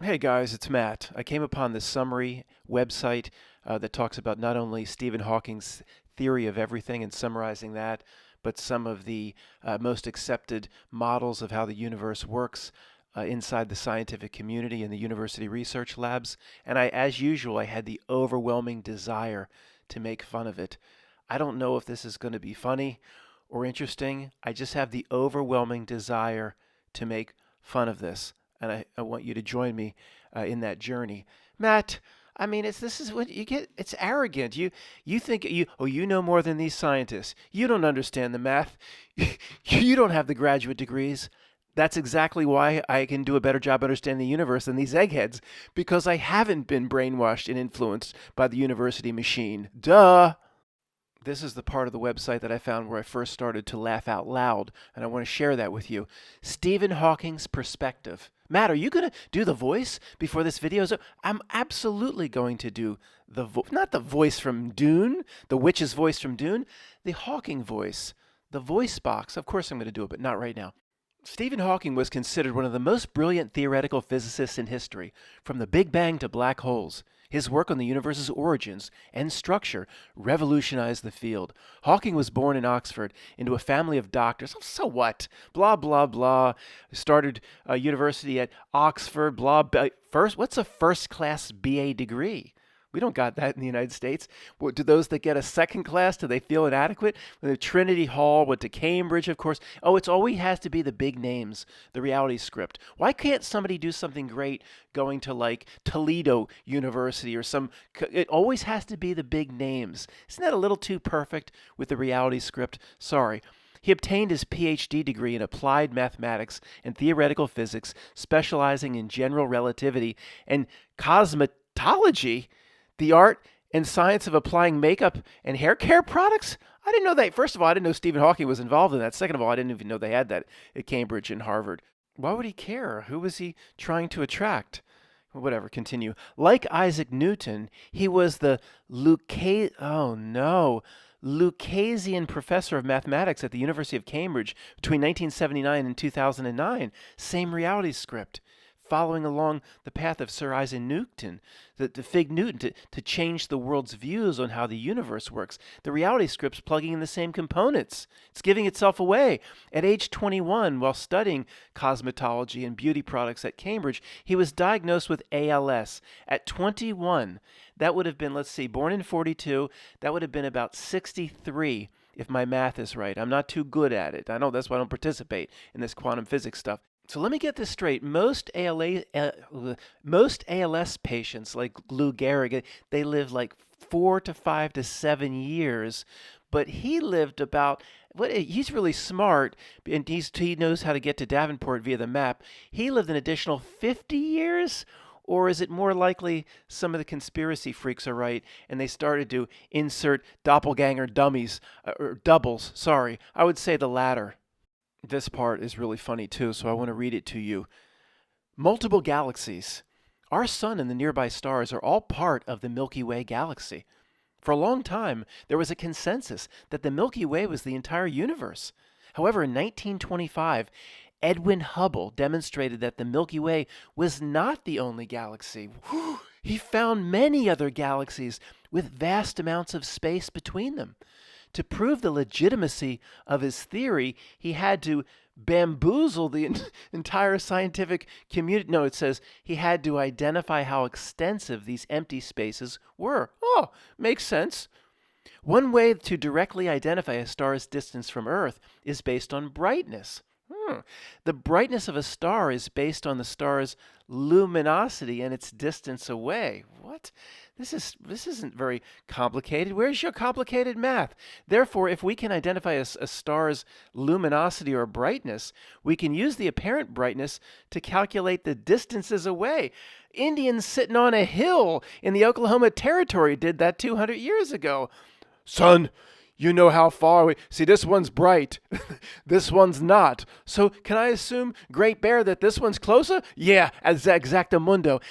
Hey guys, it's Matt. I came upon this summary website that talks about not only Stephen Hawking's theory of everything and summarizing that, but some of the most accepted models of how the universe works inside the scientific community and the university research labs. And as usual, I had the overwhelming desire to make fun of it. I don't know if this is going to be funny or interesting. I just have the overwhelming desire to make fun of this, and I want you to join me in that journey. Matt, I mean, this is what you get. It's arrogant. You think you know more than these scientists. You don't understand the math. You don't have the graduate degrees. That's exactly why I can do a better job understanding the universe than these eggheads, because I haven't been brainwashed and influenced by the university machine. Duh. This is the part of the website that I found where I first started to laugh out loud, and I want to share that with you. Stephen Hawking's perspective. Matt, are you going to do the voice before this video is over? I'm absolutely going to do not the voice from Dune, the witch's voice from Dune, the Hawking voice, the voice box. Of course I'm going to do it, but not right now. Stephen Hawking was considered one of the most brilliant theoretical physicists in history, from the Big Bang to black holes. His work on the universe's origins and structure revolutionized the field. Hawking was born in Oxford into a family of doctors. Oh, so what? Blah, blah, blah. Started a university at Oxford, blah. First, what's a first class BA degree? We don't got that in the United States. Do those that get a second class, do they feel inadequate? The Trinity Hall, went to Cambridge, of course. Oh, it's always has to be the big names, the reality script. Why can't somebody do something great going to like Toledo University or some? It always has to be the big names. Isn't that a little too perfect with the reality script? Sorry. He obtained his PhD degree in applied mathematics and theoretical physics, specializing in general relativity and cosmetology, the art and science of applying makeup and hair care products? I didn't know that. First of all, I didn't know Stephen Hawking was involved in that. Second of all, I didn't even know they had that at Cambridge and Harvard. Why would he care? Who was he trying to attract? Whatever, continue. Like Isaac Newton, he was the Lucasian professor of mathematics at the University of Cambridge between 1979 and 2009. Same reality script, following along the path of Sir Isaac Newton, the Fig Newton, to change the world's views on how the universe works. The reality script's plugging in the same components. It's giving itself away. At age 21, while studying cosmetology and beauty products at Cambridge, he was diagnosed with ALS. At 21, that would have been, let's see, born in 42, that would have been about 63 if my math is right. I'm not too good at it. I know that's why I don't participate in this quantum physics stuff. So let me get this straight. Most ALS patients, like Lou Gehrig, they live like 4 to 5 to 7 years, but he lived about. He's really smart, and he knows how to get to Davenport via the map. He lived an additional 50 years. Or is it more likely some of the conspiracy freaks are right and they started to insert doppelganger dummies, or doubles? Sorry, I would say the latter. This part is really funny too, so I want to read it to you. Multiple galaxies. Our sun and the nearby stars are all part of the Milky Way galaxy. For a long time, there was a consensus that the Milky Way was the entire universe. However, in 1925, Edwin Hubble demonstrated that the Milky Way was not the only galaxy. He found many other galaxies with vast amounts of space between them. To prove the legitimacy of his theory, he had to bamboozle the entire scientific community. No, it says he had to identify how extensive these empty spaces were. Oh, makes sense. One way to directly identify a star's distance from Earth is based on brightness. The brightness of a star is based on the star's luminosity and its distance away. What? This isn't very complicated. Where's your complicated math? Therefore, if we can identify a star's luminosity or brightness, we can use the apparent brightness to calculate the distances away. Indians sitting on a hill in the Oklahoma Territory did that 200 years ago. Son, you know how far we see. This one's bright. This one's not. So can I assume, Great Bear, that this one's closer? Yeah, exactamundo.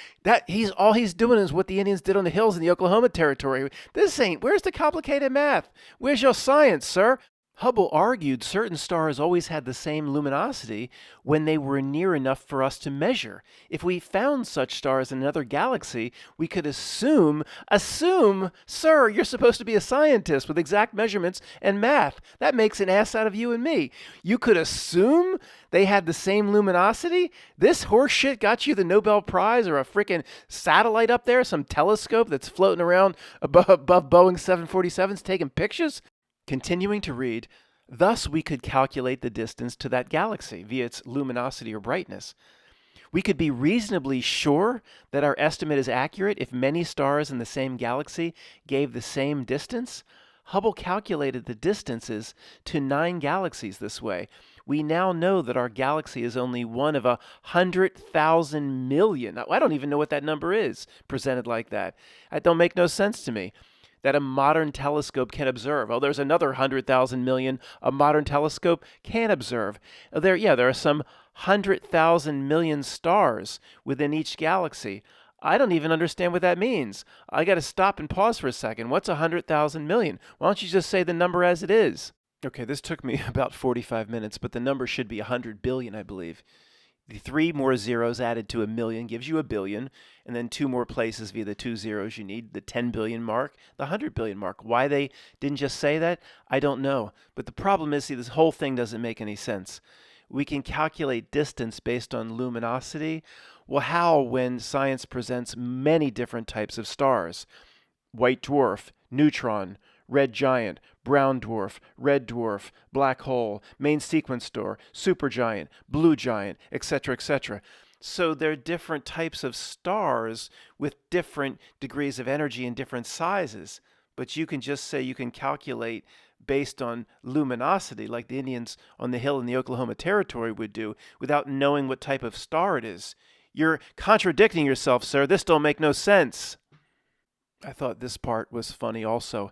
All he's doing is what the Indians did on the hills in the Oklahoma Territory. Where's the complicated math? Where's your science, sir? Hubble argued certain stars always had the same luminosity when they were near enough for us to measure. If we found such stars in another galaxy, we could assume, sir, you're supposed to be a scientist with exact measurements and math. That makes an ass out of you and me. You could assume they had the same luminosity? This horse shit got you the Nobel Prize or a freaking satellite up there, some telescope that's floating around above Boeing 747s taking pictures? Continuing to read, thus we could calculate the distance to that galaxy via its luminosity or brightness. We could be reasonably sure that our estimate is accurate if many stars in the same galaxy gave the same distance. Hubble calculated the distances to 9 galaxies this way. We now know that our galaxy is only one of 100,000 million. I don't even know what that number is presented like that. That don't make no sense to me. That a modern telescope can observe. Oh, there's another 100,000 million a modern telescope can observe. There are some 100,000 million stars within each galaxy. I don't even understand what that means. I got to stop and pause for a second. What's 100,000 million? Why don't you just say the number as it is? Okay, this took me about 45 minutes, but the number should be 100 billion, I believe. The 3 more zeros added to a million gives you a billion, and then 2 more places via the 2 zeros you need, the 10 billion mark, the 100 billion mark. Why they didn't just say that, I don't know. But the problem is, this whole thing doesn't make any sense. We can calculate distance based on luminosity. Well, how when science presents many different types of stars? White dwarf, neutron, red giant, brown dwarf, red dwarf, black hole, main sequence star, supergiant, blue giant, etc., etc. So there are different types of stars with different degrees of energy and different sizes. But you can just say you can calculate based on luminosity, like the Indians on the hill in the Oklahoma Territory would do, without knowing what type of star it is. You're contradicting yourself, sir. This don't make no sense. I thought this part was funny also.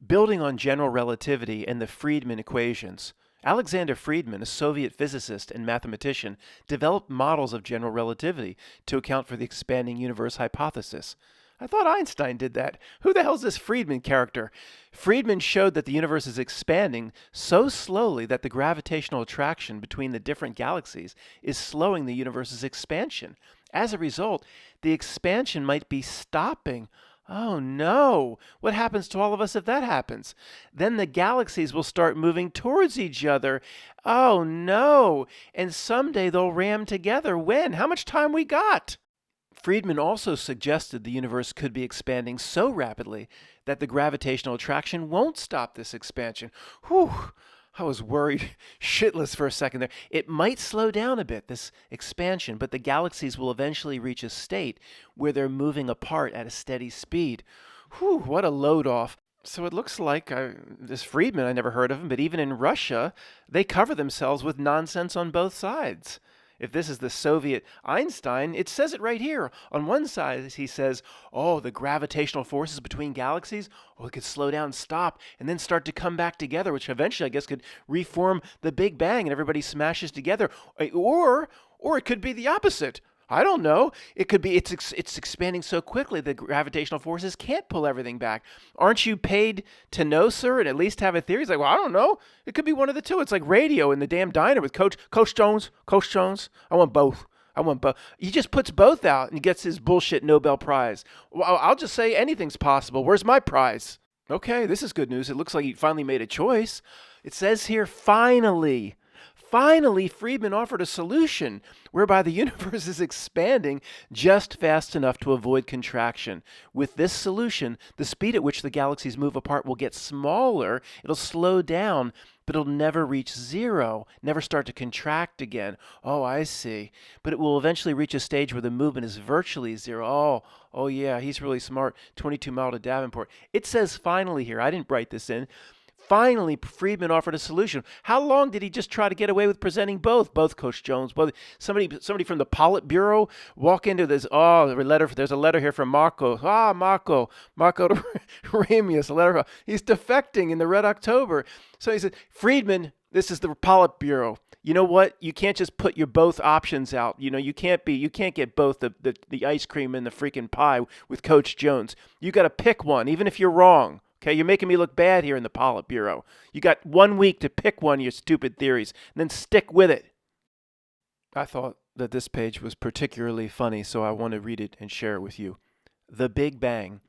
Building on general relativity and the Friedmann equations, Alexander Friedmann, a Soviet physicist and mathematician, developed models of general relativity to account for the expanding universe hypothesis. I thought Einstein did that. Who the hell's this Friedmann character? Friedmann showed that the universe is expanding so slowly that the gravitational attraction between the different galaxies is slowing the universe's expansion. As a result, the expansion might be stopping. Oh no! What happens to all of us if that happens? Then the galaxies will start moving towards each other. Oh no! And someday they'll ram together. When? How much time we got? Friedmann also suggested the universe could be expanding so rapidly that the gravitational attraction won't stop this expansion. Whew! I was worried shitless for a second there. It might slow down a bit, this expansion, but the galaxies will eventually reach a state where they're moving apart at a steady speed. Whew, what a load off. So it looks like this Friedmann, I never heard of him, but even in Russia, they cover themselves with nonsense on both sides. If this is the Soviet Einstein, it says it right here. On one side, he says, oh, the gravitational forces between galaxies, it could slow down, stop, and then start to come back together, which eventually, I guess, could reform the Big Bang and everybody smashes together. Or it could be the opposite. I don't know. It could be it's expanding so quickly the gravitational forces can't pull everything back. Aren't you paid to know, sir, and at least have a theory? He's like, well, I don't know. It could be one of the two. It's like radio in the damn diner with Coach Jones. Coach Jones. I want both. He just puts both out and gets his bullshit Nobel Prize. Well, I'll just say anything's possible. Where's my prize? Okay, this is good news. It looks like he finally made a choice. It says here, finally. Finally, Friedmann offered a solution whereby the universe is expanding just fast enough to avoid contraction. With this solution, the speed at which the galaxies move apart will get smaller, it'll slow down, but it'll never reach zero, never start to contract again. Oh, I see. But it will eventually reach a stage where the movement is virtually zero. Oh yeah, he's really smart. 22 mile to Davenport. It says finally here. I didn't write this in. Finally, Friedmann offered a solution. How long did he just try to get away with presenting both? Both Coach Jones, both somebody from the Politburo walk into this. Oh, there's a letter here from Marco. Marco Ramius, a letter. He's defecting in the Red October. So he said, Friedmann, this is the Politburo. You know what? You can't just put your both options out. You can't get both the ice cream and the freaking pie with Coach Jones. You got to pick one, even if you're wrong. Okay, you're making me look bad here in the Politburo. You got 1 week to pick one of your stupid theories, and then stick with it. I thought that this page was particularly funny, so I want to read it and share it with you. The Big Bang.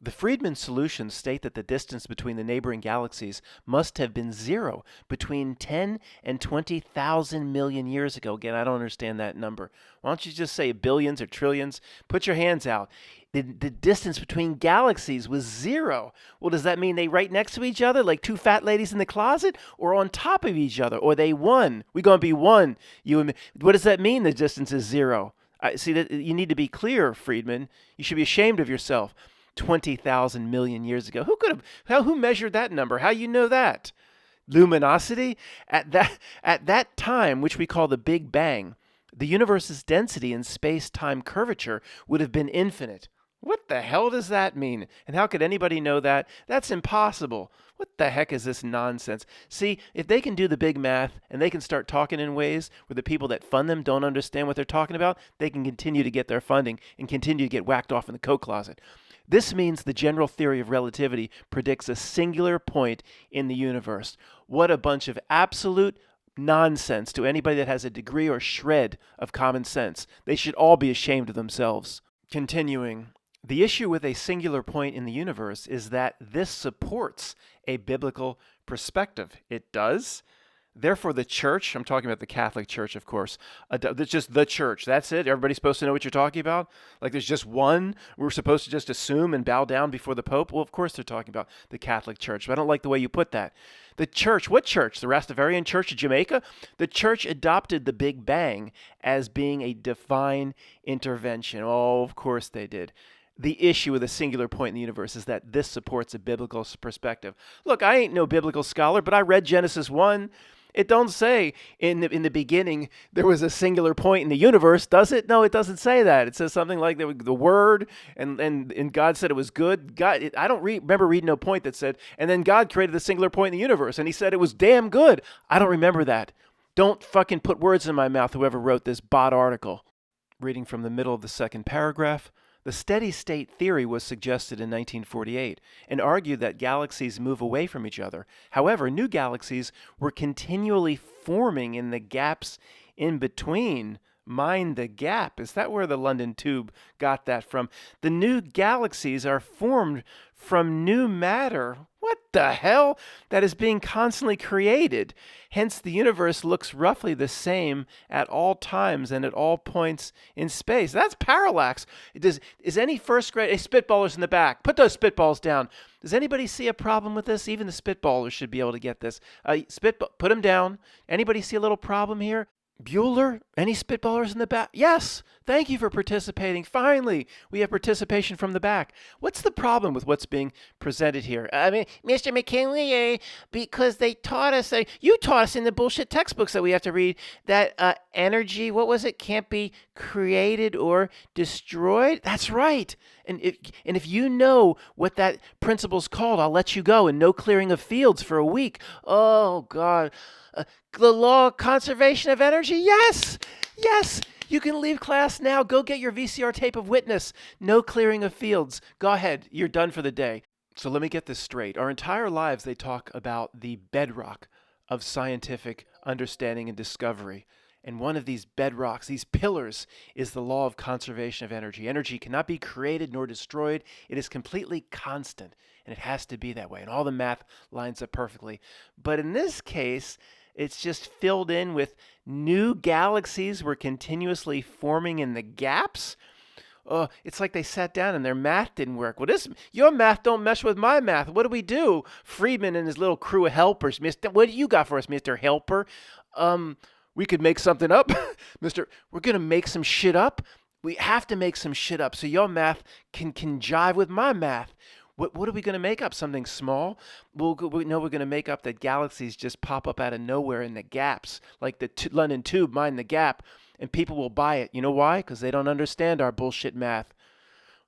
The Friedman solutions state that the distance between the neighboring galaxies must have been zero between 10 and 20,000 million years ago. Again, I don't understand that number. Why don't you just say billions or trillions? Put your hands out. The distance between galaxies was zero. Well, does that mean they right next to each other like two fat ladies in the closet, or on top of each other, or they one? We're going to be one. You and me. What does that mean the distance is zero? See, that you need to be clear, Friedman. You should be ashamed of yourself. 20,000 million years ago. Who measured that number? How you know that? Luminosity? At that time, which we call the Big Bang, the universe's density and space-time curvature would have been infinite. What the hell does that mean? And how could anybody know that? That's impossible. What the heck is this nonsense? See, if they can do the big math and they can start talking in ways where the people that fund them don't understand what they're talking about, they can continue to get their funding and continue to get whacked off in the coat closet. This means the general theory of relativity predicts a singular point in the universe. What a bunch of absolute nonsense to anybody that has a degree or shred of common sense. They should all be ashamed of themselves. Continuing, the issue with a singular point in the universe is that this supports a biblical perspective. It does. Therefore, the church, I'm talking about the Catholic Church, of course, it's just the church. That's it. Everybody's supposed to know what you're talking about? Like there's just one? We're supposed to just assume and bow down before the Pope? Well, of course they're talking about the Catholic Church, but I don't like the way you put that. The church, what church? The Rastafarian Church of Jamaica? The church adopted the Big Bang as being a divine intervention. Oh, of course they did. The issue with a singular point in the universe is that this supports a biblical perspective. Look, I ain't no biblical scholar, but I read Genesis 1. It don't say in the beginning there was a singular point in the universe, does it? No, it doesn't say that. It says something like the Word and God said it was good. I don't remember reading no point that said, and then God created the singular point in the universe, and he said it was damn good. I don't remember that. Don't fucking put words in my mouth, whoever wrote this bot article. Reading from the middle of the second paragraph. The steady-state theory was suggested in 1948 and argued that galaxies move away from each other. However, new galaxies were continually forming in the gaps in between. Mind the gap. Is that where the London Tube got that from? The new galaxies are formed from new matter. What the hell? That is being constantly created. Hence, the universe looks roughly the same at all times and at all points in space. That's parallax. Is any first grade... Hey, spitballers in the back, put those spitballs down. Does anybody see a problem with this? Even the spitballers should be able to get this. Put them down. Anybody see a little problem here? Bueller? Any spitballers in the back? Yes! Thank you for participating. Finally, we have participation from the back. What's the problem with what's being presented here? I mean, Mr. McKinley, because they taught us, you taught us in the bullshit textbooks that we have to read, that energy, what was it, can't be created or destroyed? That's right. And if you know what that principle's called, I'll let you go. And no clearing of fields for a week. Oh, God. The law of conservation of energy? Yes! Yes! You can leave class now. Go get your VCR tape of Witness. No clearing of fields. Go ahead. You're done for the day. So let me get this straight. Our entire lives, they talk about the bedrock of scientific understanding and discovery. And one of these bedrocks, these pillars, is the law of conservation of energy. Energy cannot be created nor destroyed. It is completely constant, and it has to be that way. And all the math lines up perfectly. But in this case, it's just filled in with new galaxies were continuously forming in the gaps. It's like they sat down and their math didn't work. Well, your math don't mesh with my math. What do we do? Friedman and his little crew of helpers. What do you got for us, Mr. Helper? We could make something up. We're going to make some shit up. We have to make some shit up so your math can jive with my math. What are we going to make up? Something small? We know we're going to make up that galaxies just pop up out of nowhere in the gaps, like the London Tube, mind the gap, and people will buy it. You know why? Because they don't understand our bullshit math.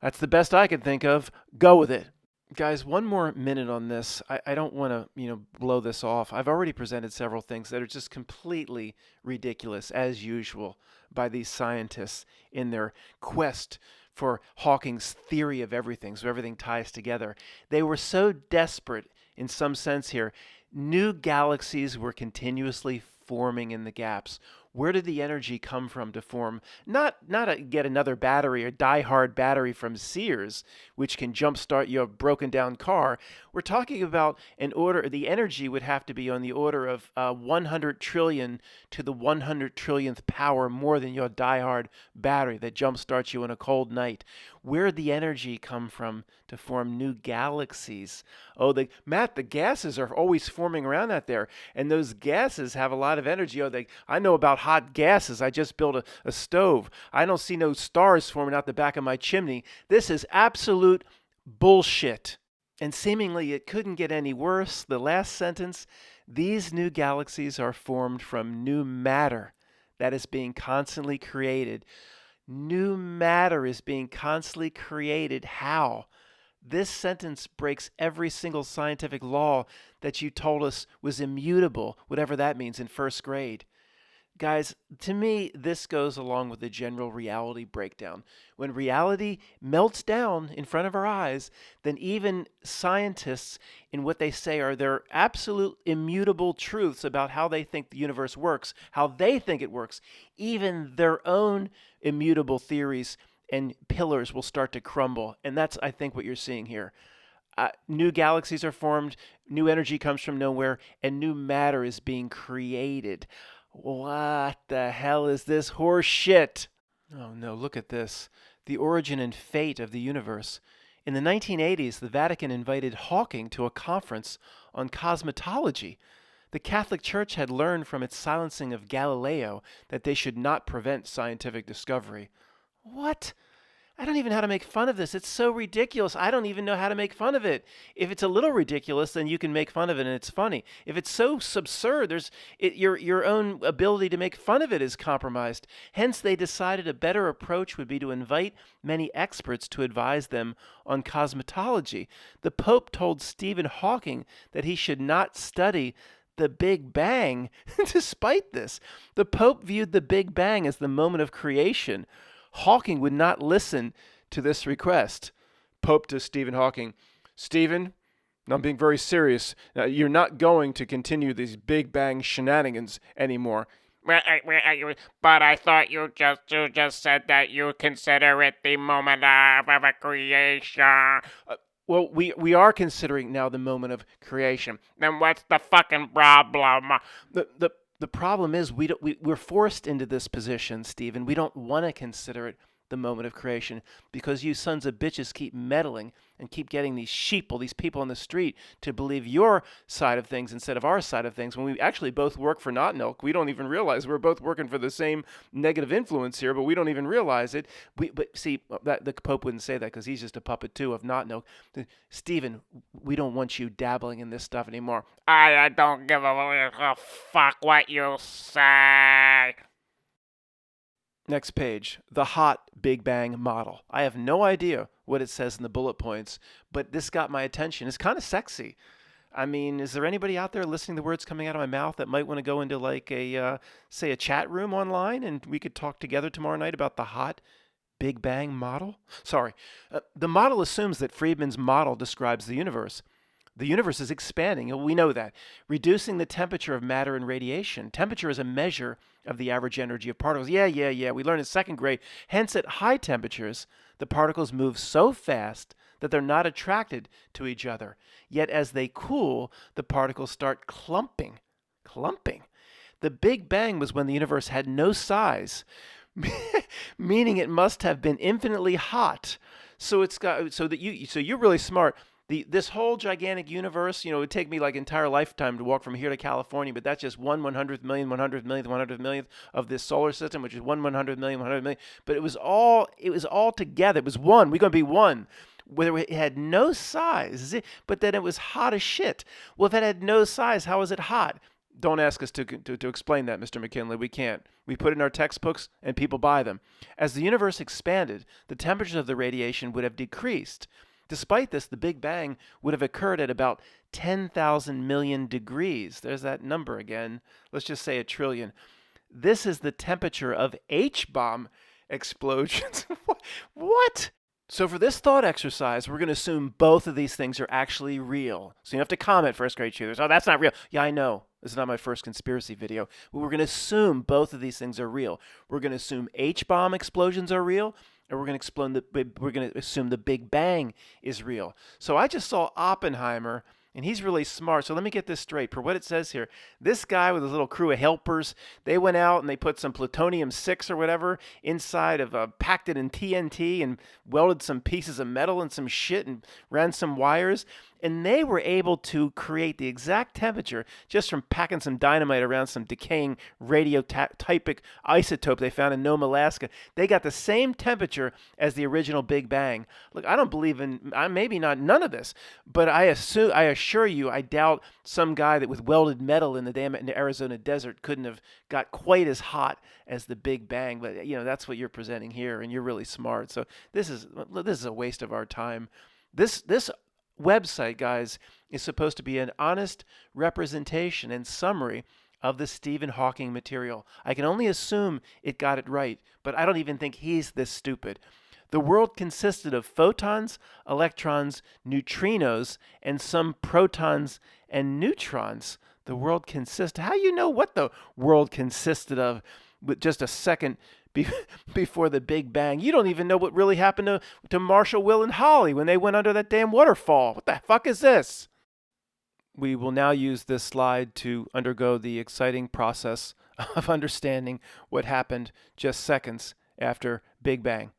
That's the best I can think of. Go with it. Guys, one more minute on this. I don't want to, blow this off. I've already presented several things that are just completely ridiculous, as usual. by these scientists in their quest for Hawking's theory of everything, so everything ties together. They were so desperate in some sense here. New galaxies were continuously forming in the gaps. Where did the energy come from to form? Get another battery, a die-hard battery from Sears, which can jumpstart your broken down car. We're talking about an order. The energy would have to be on the order of 100 trillion to the 100 trillionth power more than your die-hard battery that jumpstarts you on a cold night. Where did the energy come from to form new galaxies? Oh, Matt, the gases are always forming around out there, and those gases have a lot of energy. I know about hot gases. I just built a stove. I don't see no stars forming out the back of my chimney. This is absolute bullshit. And seemingly it couldn't get any worse. The last sentence, these new galaxies are formed from new matter that is being constantly created. New matter is being constantly created. How? This sentence breaks every single scientific law that you told us was immutable, whatever that means, in first grade. Guys, to me, this goes along with the general reality breakdown. When reality melts down in front of our eyes, then even scientists, in what they say are their absolute immutable truths about how they think the universe works, how they think it works, even their own immutable theories and pillars will start to crumble. And that's, I think, what you're seeing here. New galaxies are formed, new energy comes from nowhere, and new matter is being created. What the hell is this horse shit? Oh no, look at this. The origin and fate of the universe. In the 1980s, the Vatican invited Hawking to a conference on cosmology. The Catholic Church had learned from its silencing of Galileo that they should not prevent scientific discovery. What? I don't even know how to make fun of this. It's so ridiculous. I don't even know how to make fun of it. If it's a little ridiculous, then you can make fun of it and it's funny. If it's so absurd, your own ability to make fun of it is compromised. Hence, they decided a better approach would be to invite many experts to advise them on cosmology. The Pope told Stephen Hawking that he should not study the Big Bang. Despite this, the Pope viewed the Big Bang as the moment of creation. Hawking would not listen to this request. Pope to Stephen Hawking, Stephen, I'm being very serious. You're not going to continue these Big Bang shenanigans anymore. But I thought you just said that you consider it the moment of creation. Well, we are considering now the moment of creation. Then what's the fucking problem? The problem is we're forced into this position, Stephen. We don't want to consider it the moment of creation because you sons of bitches keep meddling and keep getting these sheeple, these people on the street, to believe your side of things instead of our side of things. When we actually both work for Naughton-Ilk, we don't even realize we're both working for the same negative influence here, but we don't even realize it. But see, the Pope wouldn't say that because he's just a puppet too of Naughton-Ilk. Stephen, we don't want you dabbling in this stuff anymore. I don't give a fuck what you say. Next page, the hot Big Bang model. I have no idea what it says in the bullet points, but this got my attention. It's kind of sexy. I mean, is there anybody out there listening to the words coming out of my mouth that might want to go into like say a chat room online and we could talk together tomorrow night about the hot Big Bang model? Sorry. The model assumes that Friedman's model describes the universe. The universe is expanding. We know that. Reducing the temperature of matter and radiation. Temperature is a measure of the average energy of particles. Yeah. We learned in second grade. Hence, at high temperatures, the particles move so fast that they're not attracted to each other. Yet, as they cool, the particles start clumping. The Big Bang was when the universe had no size, meaning it must have been infinitely hot. So you're really smart. This whole gigantic universe, it would take me like entire lifetime to walk from here to California, but that's just 1/100th million, 100th millionth, 100th millionth of this solar system, which is 1/100 million, 100 million. But it was all together. It was one. We're going to be one. Whether it had no size, but then it was hot as shit. Well, if it had no size, how is it hot? Don't ask us to explain that, Mr. McKinley. We can't. We put it in our textbooks and people buy them. As the universe expanded, the temperatures of the radiation would have decreased. Despite this, the Big Bang would have occurred at about 10,000 million degrees. There's that number again. Let's just say a trillion. This is the temperature of H-bomb explosions. What? So for this thought exercise, we're going to assume both of these things are actually real. So you have to comment, first grade shooters. Oh, that's not real. Yeah, I know. This is not my first conspiracy video. But we're going to assume both of these things are real. We're going to assume H-bomb explosions are real, and we're going to assume the Big Bang is real. So I just saw Oppenheimer, and he's really smart. So let me get this straight. Per what it says here, this guy with his little crew of helpers, they went out and they put some plutonium-6 or whatever inside of packed it in TNT and welded some pieces of metal and some shit and ran some wires. And they were able to create the exact temperature just from packing some dynamite around some decaying radiotypic isotope they found in Nome, Alaska. They got the same temperature as the original Big Bang. Look, I don't believe in, maybe not none of this, but I assure you, I doubt some guy that with welded metal in the Arizona desert couldn't have got quite as hot as the Big Bang. But that's what you're presenting here, and you're really smart. So this is a waste of our time. This website, guys, is supposed to be an honest representation and summary of the Stephen Hawking material. I can only assume it got it right, but I don't even think he's this stupid. The world consisted of photons, electrons, neutrinos, and some protons and neutrons. The world consisted. How do you know what the world consisted of with just a second before the Big Bang? You don't even know what really happened to Marshall, Will, and Holly when they went under that damn waterfall. What the fuck is this? We will now use this slide to undergo the exciting process of understanding what happened just seconds after Big Bang.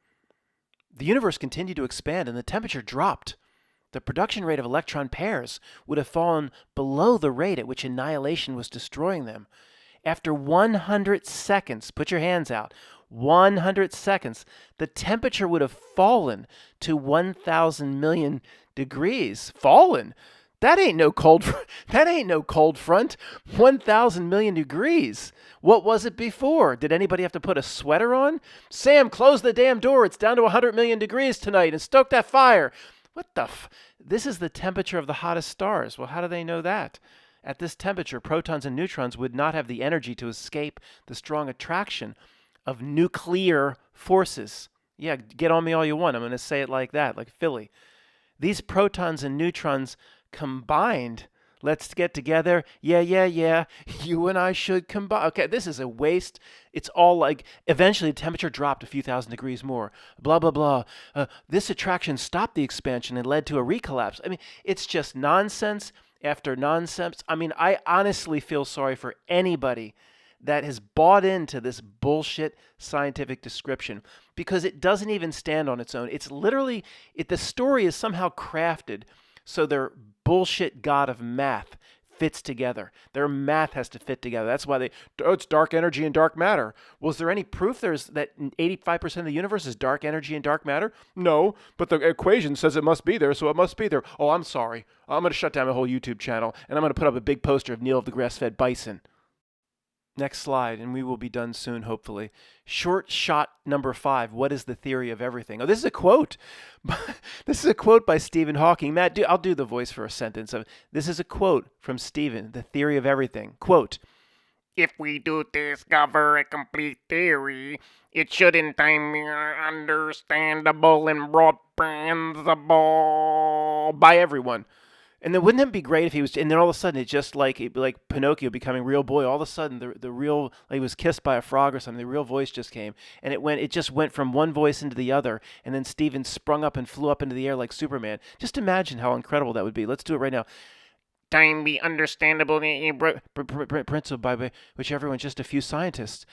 The universe continued to expand and the temperature dropped. The production rate of electron pairs would have fallen below the rate at which annihilation was destroying them. After 100 seconds, put your hands out, 100 seconds, the temperature would have fallen to 1,000 million degrees. Fallen? That ain't no cold front. 1,000 million degrees. What was it before? Did anybody have to put a sweater on? Sam, close the damn door. It's down to 100 million degrees tonight, and stoke that fire. What the This is the temperature of the hottest stars. Well, how do they know that? At this temperature, protons and neutrons would not have the energy to escape the strong attraction of nuclear forces. Yeah, get on me all you want. I'm going to say it like that, like Philly. These protons and neutrons combined. Let's get together. Yeah. You and I should combine. Okay, this is a waste. It's all like, eventually the temperature dropped a few thousand degrees more. Blah, blah, blah. This attraction stopped the expansion and led to a recollapse. I mean, it's just nonsense after nonsense. I mean, I honestly feel sorry for anybody that has bought into this bullshit scientific description because it doesn't even stand on its own. It's literally, the story is somehow crafted so their bullshit god of math fits together. Their math has to fit together. That's why it's dark energy and dark matter. Was there any proof that 85% of the universe is dark energy and dark matter? No, but the equation says it must be there, so it must be there. Oh, I'm sorry. I'm going to shut down my whole YouTube channel, and I'm going to put up a big poster of Neil of the Grass-Fed Bison. Next slide, and we will be done soon, hopefully. Short shot number 5. What is the theory of everything? Oh, this is a quote. This is a quote by Stephen Hawking. Matt, I'll do the voice for a sentence. This is a quote from Stephen, the theory of everything. Quote, "If we do discover a complete theory, it should in time be understandable and comprehensible by everyone." And then wouldn't it be great if he was, and then all of a sudden, it's just like Pinocchio becoming real boy. All of a sudden, the real, like he was kissed by a frog or something. The real voice just came, and it just went from one voice into the other. And then Stephen sprung up and flew up into the air like Superman. Just imagine how incredible that would be. Let's do it right now. Time be understandable principle by which everyone, just a few scientists.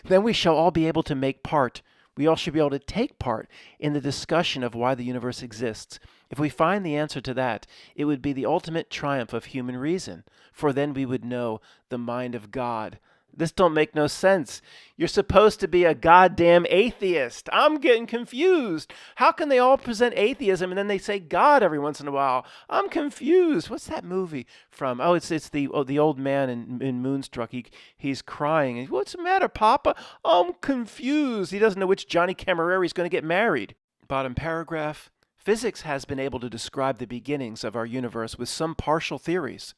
Then we shall all be able to make part. We all should be able to take part in the discussion of why the universe exists. If we find the answer to that, it would be the ultimate triumph of human reason, for then we would know the mind of God. This don't make no sense. You're supposed to be a goddamn atheist. I'm getting confused. How can they all present atheism and then they say God every once in a while? I'm confused. What's that movie from? Oh, it's the old man in Moonstruck. He's crying. What's the matter, Papa? I'm confused. He doesn't know which Johnny Camerari is going to get married. Bottom paragraph. Physics has been able to describe the beginnings of our universe with some partial theories.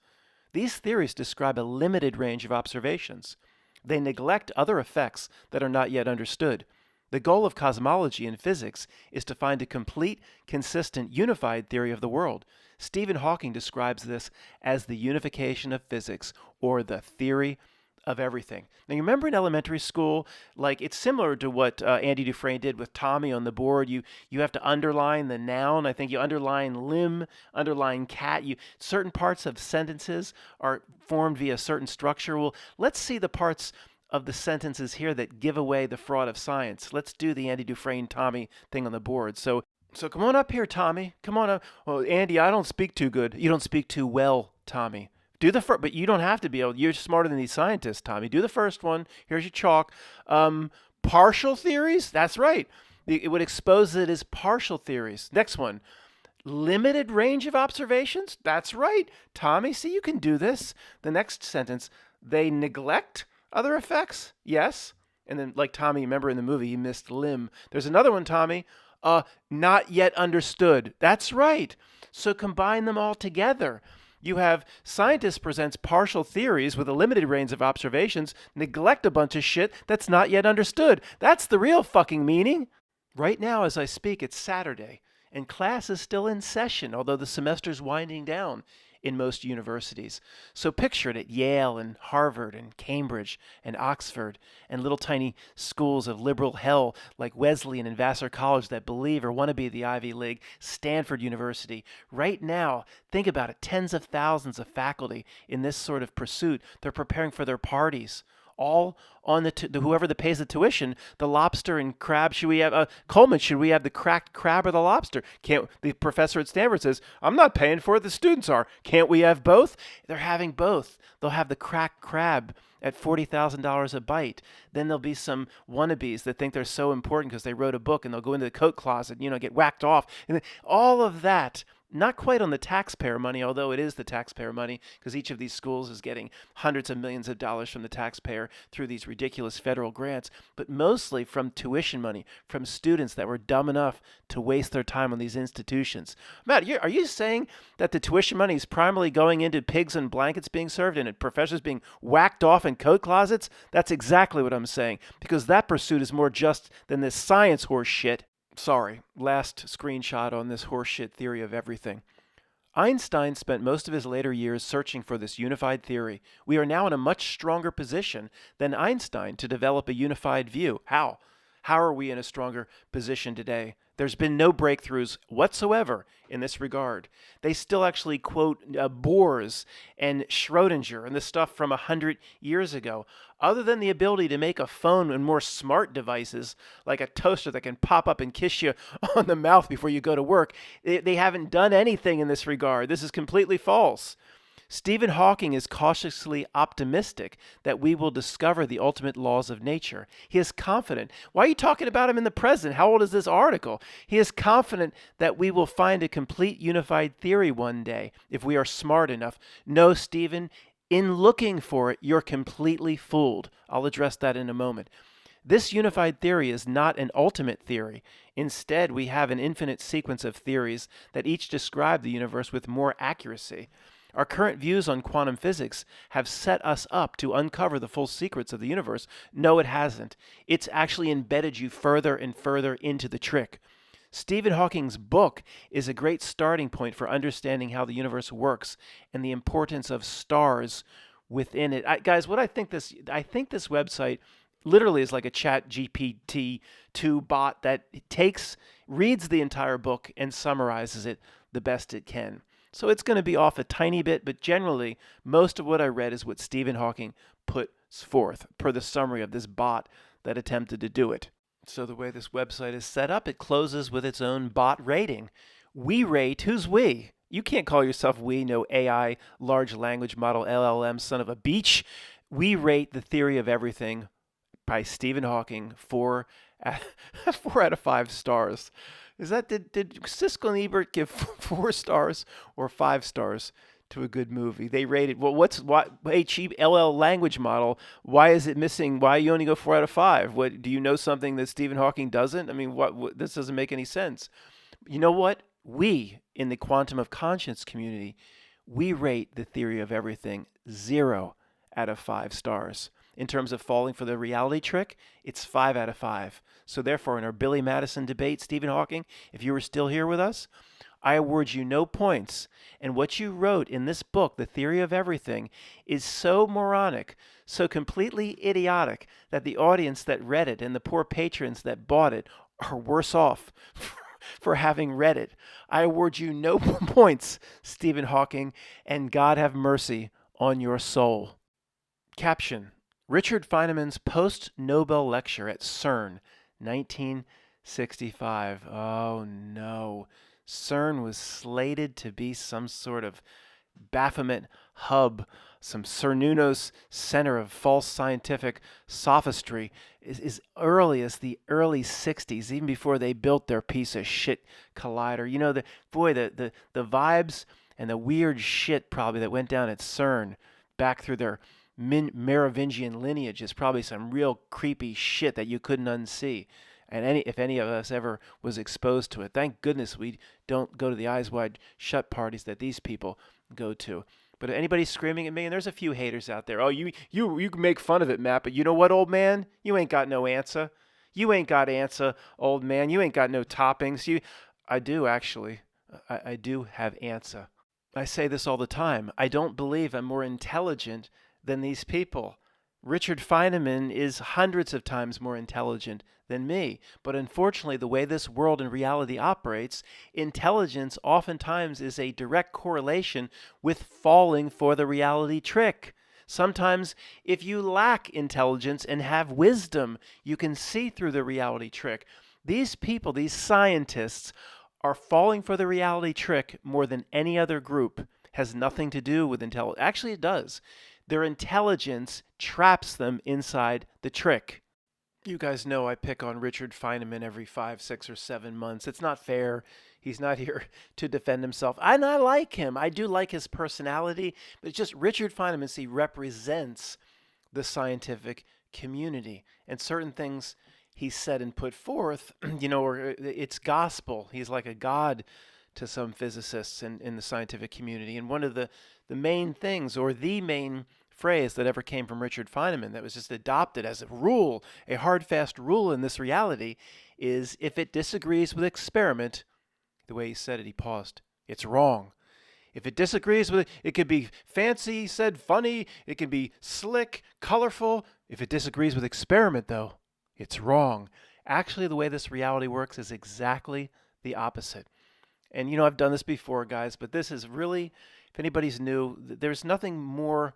These theories describe a limited range of observations. They neglect other effects that are not yet understood. The goal of cosmology and physics is to find a complete, consistent, unified theory of the world. Stephen Hawking describes this as the unification of physics, or the theory of everything. Now, you remember in elementary school, like it's similar to what Andy Dufresne did with Tommy on the board. You have to underline the noun. I think you underline limb, underline cat. Certain parts of sentences are formed via certain structure. Well, let's see the parts of the sentences here that give away the fraud of science. Let's do the Andy Dufresne Tommy thing on the board. So come on up here, Tommy. Come on up. Well, Andy, I don't speak too good. You don't speak too well, Tommy. Do the first, but you don't have to be able. You're smarter than these scientists, Tommy. Do the first one. Here's your chalk. Partial theories. That's right. It would expose it as partial theories. Next one. Limited range of observations. That's right, Tommy. See, you can do this. The next sentence. They neglect other effects. Yes. And then, like Tommy, remember in the movie, he missed limb. There's another one, Tommy. Not yet understood. That's right. So combine them all together. You have scientists presents partial theories with a limited range of observations, neglect a bunch of shit that's not yet understood. That's the real fucking meaning. Right now, as I speak, it's Saturday, and class is still in session, although the semester's winding down in most universities. So picture it at Yale and Harvard and Cambridge and Oxford and little tiny schools of liberal hell like Wesleyan and Vassar College that believe or want to be the Ivy League, Stanford University. Right now, think about it, tens of thousands of faculty in this sort of pursuit. They're preparing for their parties. All on the whoever that pays the tuition, the lobster and crab. Should we have Coleman? Should we have the cracked crab or the lobster? Can't the professor at Stanford says, I'm not paying for it. The students are. Can't we have both? They're having both. They'll have the cracked crab at $40,000 a bite. Then there'll be some wannabes that think they're so important because they wrote a book, and they'll go into the coat closet, get whacked off, and all of that. Not quite on the taxpayer money, although it is the taxpayer money, because each of these schools is getting hundreds of millions of dollars from the taxpayer through these ridiculous federal grants, but mostly from tuition money, from students that were dumb enough to waste their time on these institutions. Matt, are you saying that the tuition money is primarily going into pigs and blankets being served and professors being whacked off in coat closets? That's exactly what I'm saying, because that pursuit is more just than this science horse shit. Sorry, last screenshot on this horseshit theory of everything. Einstein spent most of his later years searching for this unified theory. We are now in a much stronger position than Einstein to develop a unified view. How? How are we in a stronger position today? There's been no breakthroughs whatsoever in this regard. They still actually quote Bohr's and Schrodinger and the stuff from 100 years ago. Other than the ability to make a phone and more smart devices, like a toaster that can pop up and kiss you on the mouth before you go to work, they haven't done anything in this regard. This is completely false. Stephen Hawking is cautiously optimistic that we will discover the ultimate laws of nature. He is confident. Why are you talking about him in the present? How old is this article? He is confident that we will find a complete unified theory one day if we are smart enough. No, Stephen, in looking for it, you're completely fooled. I'll address that in a moment. This unified theory is not an ultimate theory. Instead, we have an infinite sequence of theories that each describe the universe with more accuracy. Our current views on quantum physics have set us up to uncover the full secrets of the universe. No, it hasn't. It's actually embedded you further and further into the trick. Stephen Hawking's book is a great starting point for understanding how the universe works and the importance of stars within it. Guys, I think this website literally is like a chat GPT-2 bot that reads the entire book and summarizes it the best it can. So it's going to be off a tiny bit, but generally, most of what I read is what Stephen Hawking puts forth per the summary of this bot that attempted to do it. So the way this website is set up, it closes with its own bot rating. We rate, who's we? You can't call yourself we, no AI, large language model, LLM, son of a beach. We rate the theory of everything by Stephen Hawking 4 out of 5 stars. Did Siskel and Ebert give 4 stars or 5 stars to a good movie? They rated, well, cheap LL language model, why is it missing? Why you only go 4 out of 5? What, do you know something that Stephen Hawking doesn't? I mean, this doesn't make any sense. You know what? We, in the quantum of conscience community, we rate the theory of everything 0 out of 5 stars. in terms of falling for the reality trick, it's 5 out of 5. So therefore, in our Billy Madison debate, Stephen Hawking, if you were still here with us, I award you no points. And what you wrote in this book, The Theory of Everything, is so moronic, so completely idiotic, that the audience that read it and the poor patrons that bought it are worse off for having read it. I award you no points, Stephen Hawking, and God have mercy on your soul. Caption: Richard Feynman's post-Nobel lecture at CERN, 1965. Oh no. CERN was slated to be some sort of Baphomet hub, some Cernunnos center of false scientific sophistry, as early as the early 60s, even before they built their piece of shit collider. You know, the vibes and the weird shit probably that went down at CERN back through their Merovingian lineage is probably some real creepy shit that you couldn't unsee. And if any of us ever was exposed to it, thank goodness we don't go to the eyes wide shut parties that these people go to. But if anybody's screaming at me, and there's a few haters out there, oh, you can make fun of it, Matt, but you know what, old man? You ain't got no answer. You ain't got answer, old man. You ain't got no toppings. I do, actually. I do have answer. I say this all the time. I don't believe I'm more intelligent than these people. Richard Feynman is hundreds of times more intelligent than me. But unfortunately, the way this world and reality operates, intelligence oftentimes is a direct correlation with falling for the reality trick. Sometimes, if you lack intelligence and have wisdom, you can see through the reality trick. These people, these scientists, are falling for the reality trick more than any other group. Has nothing to do with intelligence. Actually, it does. Their intelligence traps them inside the trick. You guys know I pick on Richard Feynman every 5, 6, or 7 months. It's not fair. He's not here to defend himself. And I like him. I do like his personality. But it's just Richard Feynman, he represents the scientific community. And certain things he said and put forth, it's gospel. He's like a god to some physicists in the scientific community. And one of the main things, or the main phrase that ever came from Richard Feynman that was just adopted as a rule, a hard, fast rule in this reality, is if it disagrees with experiment, the way he said it, he paused, it's wrong. If it disagrees with it, it could be fancy, he said, funny, it can be slick, colorful. If it disagrees with experiment, though, it's wrong. Actually, the way this reality works is exactly the opposite. And, I've done this before, guys, but this is really, if anybody's new, there's nothing more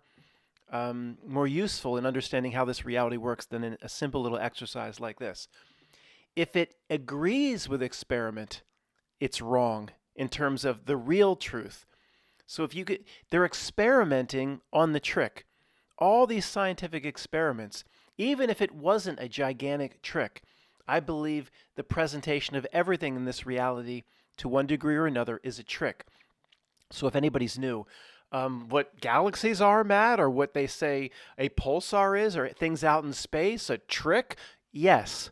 useful in understanding how this reality works than in a simple little exercise like this. If it agrees with experiment, it's wrong in terms of the real truth. So they're experimenting on the trick. All these scientific experiments, even if it wasn't a gigantic trick, I believe the presentation of everything in this reality to one degree or another is a trick. So if anybody's new, what galaxies are, Matt, or what they say a pulsar is, or things out in space, a trick, yes.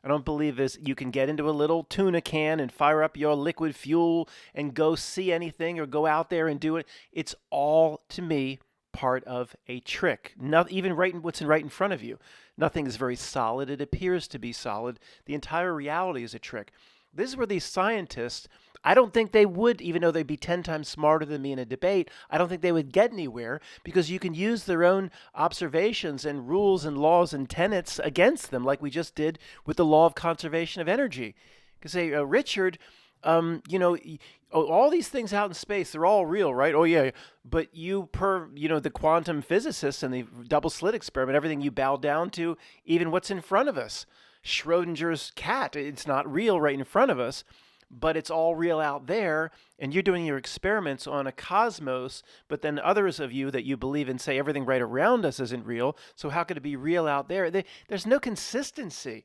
I don't believe you can get into a little tuna can and fire up your liquid fuel and go see anything or go out there and do it. It's all, to me, part of a trick. Not even what's right in front of you. Nothing is very solid. It appears to be solid. The entire reality is a trick. This is where these scientists, I don't think they would, even though they'd be 10 times smarter than me in a debate, I don't think they would get anywhere because you can use their own observations and rules and laws and tenets against them, like we just did with the law of conservation of energy. You can say, Richard, all these things out in space, they're all real, right? Oh, yeah. But the quantum physicists and the double slit experiment, everything you bow down to, even what's in front of us. Schrodinger's cat, it's not real right in front of us, but it's all real out there, and you're doing your experiments on a cosmos, but then others of you that you believe in say everything right around us isn't real, so how could it be real out there? There's no consistency.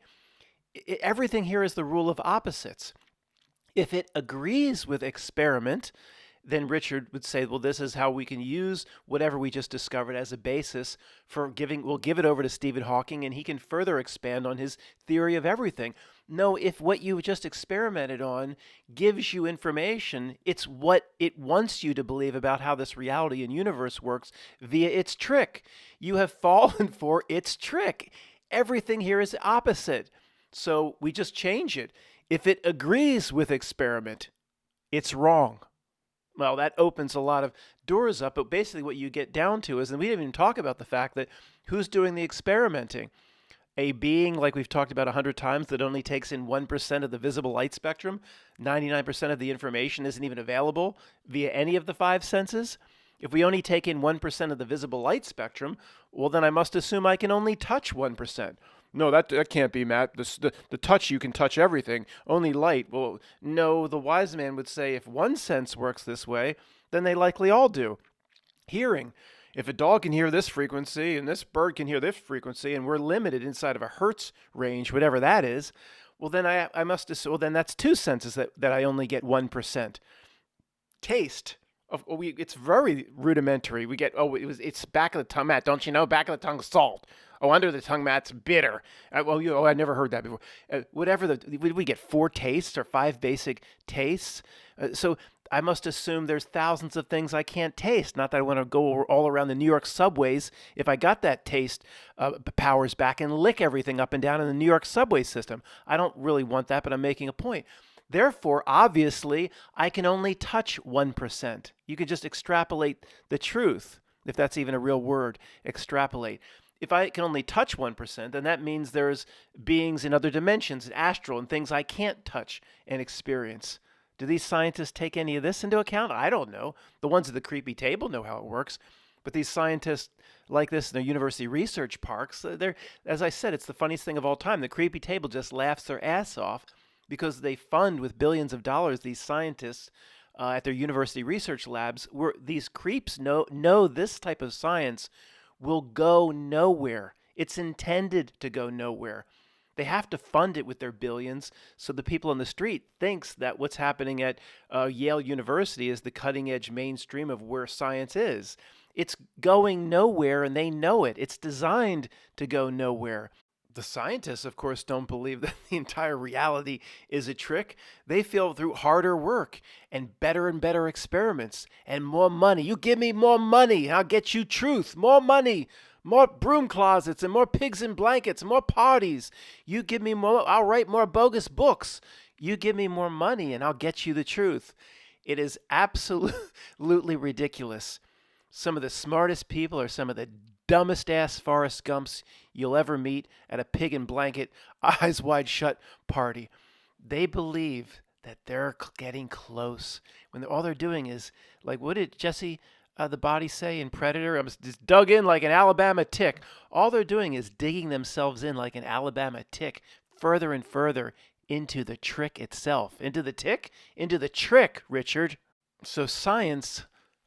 Everything here is the rule of opposites. If it agrees with experiment, then Richard would say, well, this is how we can use whatever we just discovered as a basis for giving, we'll give it over to Stephen Hawking and he can further expand on his theory of everything. No, if what you just experimented on gives you information, it's what it wants you to believe about how this reality and universe works via its trick. You have fallen for its trick. Everything here is opposite. So we just change it. If it agrees with experiment, it's wrong. Well, that opens a lot of doors up, but basically what you get down to is, and we didn't even talk about the fact that who's doing the experimenting? A being, like we've talked about 100 times, that only takes in 1% of the visible light spectrum. 99% of the information isn't even available via any of the five senses. If we only take in 1% of the visible light spectrum, well, then I must assume I can only touch 1%. No, that can't be, Matt. The touch, you can touch everything. Only light. Well, no, the wise man would say if one sense works this way, then they likely all do. Hearing. If a dog can hear this frequency and this bird can hear this frequency and we're limited inside of a hertz range, whatever that is, well, then I must assume, well, then that's two senses that I only get 1%. Taste. It's very rudimentary. We get, it's back of the tongue, Matt. Don't you know? Back of the tongue, salt. Oh, under the tongue, Matt's bitter. I never heard that before. We get 4 tastes or 5 basic tastes. So I must assume there's thousands of things I can't taste. Not that I want to go all around the New York subways if I got that taste powers back and lick everything up and down in the New York subway system. I don't really want that, but I'm making a point. Therefore, obviously, I can only touch 1%. You could just extrapolate the truth, if that's even a real word, extrapolate. If I can only touch 1%, then that means there's beings in other dimensions, astral, and things I can't touch and experience. Do these scientists take any of this into account? I don't know. The ones at the creepy table know how it works. But these scientists like this in their university research parks, they're, as I said, it's the funniest thing of all time. The creepy table just laughs their ass off because they fund with billions of dollars these scientists at their university research labs where these creeps know this type of science will go nowhere. It's intended to go nowhere. They have to fund it with their billions, so the people on the street thinks that what's happening at Yale University is the cutting edge mainstream of where science is. It's going nowhere, and they know it. It's designed to go nowhere. The scientists, of course, don't believe that the entire reality is a trick. They feel through harder work and better experiments and more money. You give me more money, I'll get you truth. More money, more broom closets and more pigs in blankets, more parties. You give me more, I'll write more bogus books. You give me more money and I'll get you the truth. It is absolutely ridiculous. Some of the smartest people are some of the dumbest ass Forrest Gumps you'll ever meet at a pig in blanket, eyes wide shut party. They believe that they're getting close when all they're doing is, like, what did Jesse the body say in Predator? I'm just dug in like an Alabama tick. All they're doing is digging themselves in like an Alabama tick, further and further into the trick itself. Into the tick? Into the trick, Richard. So science,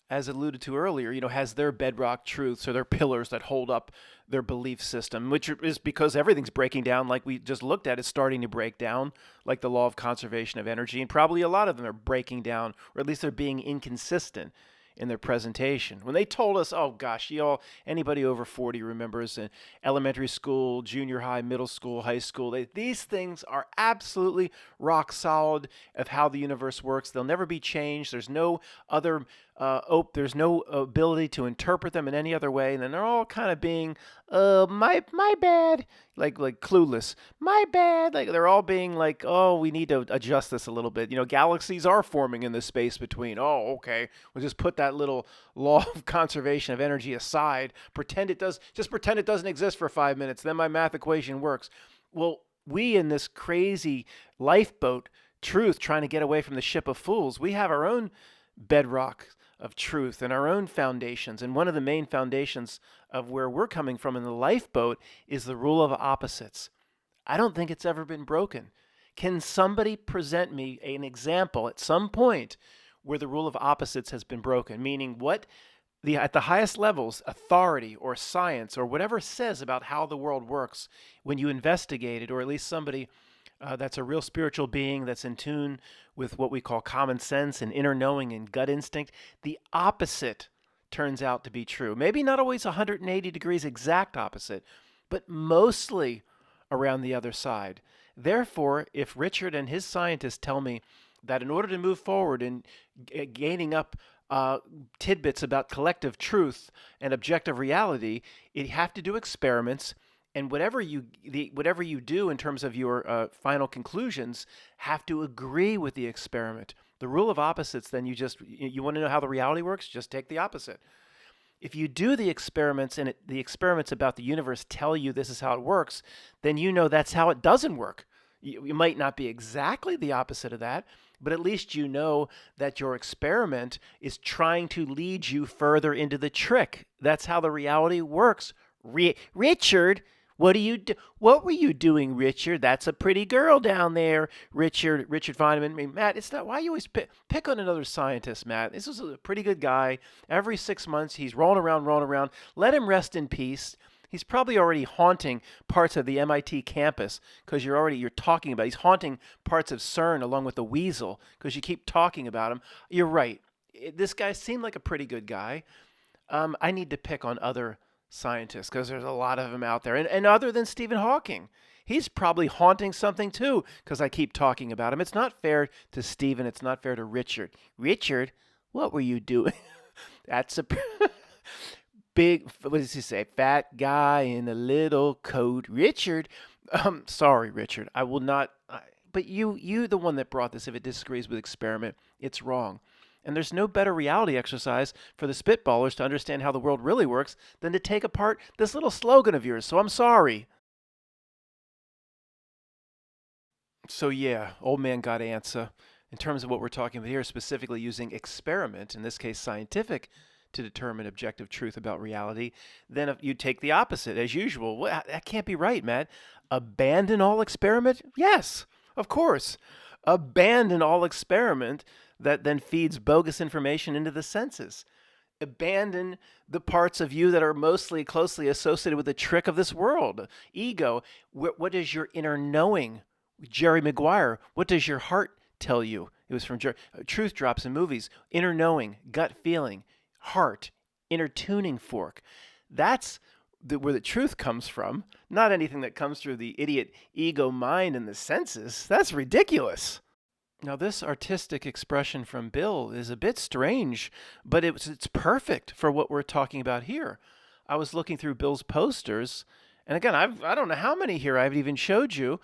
as alluded to earlier, has their bedrock truths or their pillars that hold up their belief system, which is because everything's breaking down, like we just looked at, is starting to break down, like the law of conservation of energy, and probably a lot of them are breaking down, or at least they're being inconsistent in their presentation. When they told us, oh gosh, anybody over 40 remembers in elementary school, junior high, middle school, high school, these things are absolutely rock solid of how the universe works. They'll never be changed. There's no other there's no ability to interpret them in any other way, and then they're all kind of being my bad, like clueless, my bad, like they're all being like, oh, we need to adjust this a little bit. Galaxies are forming in the space between. Oh, okay, we'll just put that little law of conservation of energy aside, pretend it doesn't exist for 5 minutes, then my math equation works. Well, we in this crazy lifeboat truth trying to get away from the ship of fools, we have our own bedrock of truth and our own foundations. And one of the main foundations of where we're coming from in the lifeboat is the rule of opposites. I don't think it's ever been broken. Can somebody present me an example at some point where the rule of opposites has been broken? Meaning at the highest levels, authority or science or whatever says about how the world works, when you investigate it, or at least somebody That's a real spiritual being that's in tune with what we call common sense and inner knowing and gut instinct. The opposite turns out to be true. Maybe not always 180 degrees exact opposite, but mostly around the other side. Therefore, if Richard and his scientists tell me that in order to move forward in gaining up tidbits about collective truth and objective reality, you have to do experiments, and whatever you do in terms of your final conclusions have to agree with the experiment. The rule of opposites, then you want to know how the reality works, just take the opposite. If you do the experiments and the experiments about the universe tell you this is how it works, then you know that's how it doesn't work. You might not be exactly the opposite of that, but at least you know that your experiment is trying to lead you further into the trick. That's how the reality works. Richard, what do you do? What were you doing, Richard? That's a pretty girl down there, Richard. Richard Feynman. I mean, Matt, it's not. Why you always pick on another scientist, Matt? This is a pretty good guy. Every 6 months, he's rolling around, rolling around. Let him rest in peace. He's probably already haunting parts of the MIT campus because you're talking about. He's haunting parts of CERN along with the weasel because you keep talking about him. You're right. This guy seemed like a pretty good guy. I need to pick on other scientists because there's a lot of them out there. And other than Stephen Hawking, he's probably haunting something too because I keep talking about him. It's not fair to Stephen. It's not fair to Richard. Richard, what were you doing? That's a big, what does he say? Fat guy in a little coat. Richard, sorry, Richard. I will not. But you, the one that brought this, if it disagrees with experiment, it's wrong. And there's no better reality exercise for the spitballers to understand how the world really works than to take apart this little slogan of yours. So I'm sorry. So yeah, old man got answer. In terms of what we're talking about here, specifically using experiment, in this case scientific, to determine objective truth about reality, then if you take the opposite, as usual. Well, that can't be right, Matt. Abandon all experiment? Yes, of course. Abandon all experiment that then feeds bogus information into the senses. Abandon the parts of you that are mostly closely associated with the trick of this world. Ego. What is your inner knowing? Jerry Maguire. What does your heart tell you? It was from Truth Drops in Movies. Inner knowing, gut feeling, heart, inner tuning fork. That's where the truth comes from, not anything that comes through the idiot ego mind and the senses. That's ridiculous. Now, this artistic expression from Bill is a bit strange, but it's perfect for what we're talking about here. I was looking through Bill's posters, and again, I don't know how many here I haven't even showed you.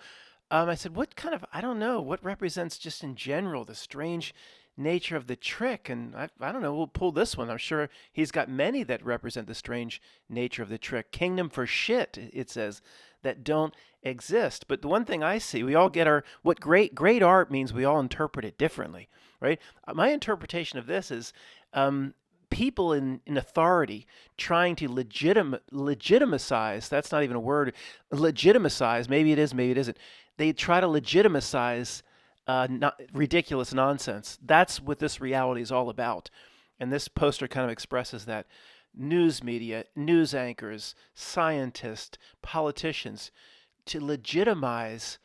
I said, what kind of, I don't know, what represents just in general the strange nature of the trick? And I don't know, we'll pull this one. I'm sure he's got many that represent the strange nature of the trick. Kingdom for shit, it says, that don't exist. But the one thing I see, we all get what great art means, we all interpret it differently, right? My interpretation of this is people in authority trying to legitimize, that's not even a word, legitimize, maybe it is, maybe it isn't. They try to legitimize ridiculous nonsense. That's what this reality is all about. And this poster kind of expresses that. News media, news anchors, scientists, politicians, to legitimize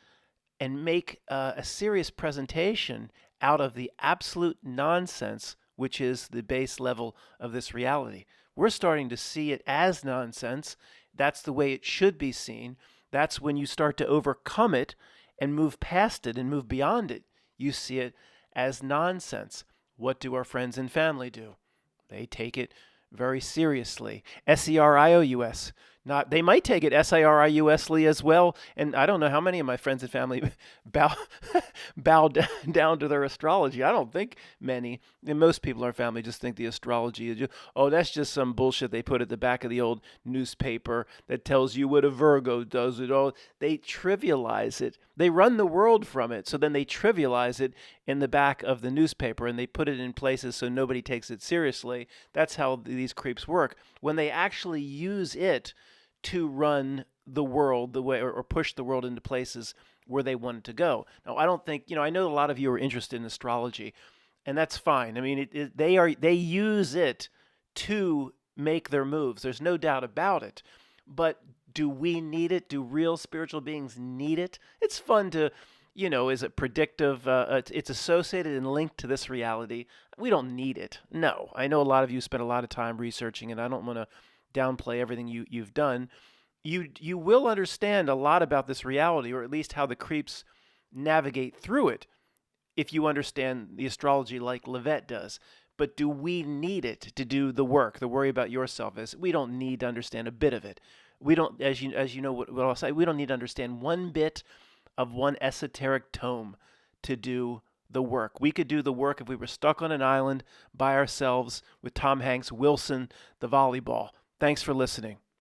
and make a serious presentation out of the absolute nonsense, which is the base level of this reality. We're starting to see it as nonsense. That's the way it should be seen. That's when you start to overcome it and move past it and move beyond it. You see it as nonsense. What do our friends and family do? They take it very seriously. SERIOUS. Not, they might take it SIRIUSly as well. And I don't know how many of my friends and family bow down to their astrology. I don't think many. And most people in our family just think the astrology is that's just some bullshit they put at the back of the old newspaper that tells you what a Virgo does. They trivialize it. They run the world from it. So then they trivialize it in the back of the newspaper and they put it in places so nobody takes it seriously. That's how these creeps work. When they actually use it to run the world the way, or push the world into places where they want it to go. Now, I don't think, I know a lot of you are interested in astrology, and that's fine. I mean, they use it to make their moves. There's no doubt about it. But do we need it? Do real spiritual beings need it? It's fun to is it predictive? It's associated and linked to this reality. We don't need it. No, I know a lot of you spent a lot of time researching, and I don't want to downplay everything you've done. You will understand a lot about this reality, or at least how the creeps navigate through it, if you understand the astrology like Levet does. But do we need it to do the work, the worry about yourself? As we don't need to understand a bit of it. We don't, as you know what I'll say. We don't need to understand one bit of one esoteric tome to do the work. We could do the work if we were stuck on an island by ourselves with Tom Hanks, Wilson, the volleyball. Thanks for listening.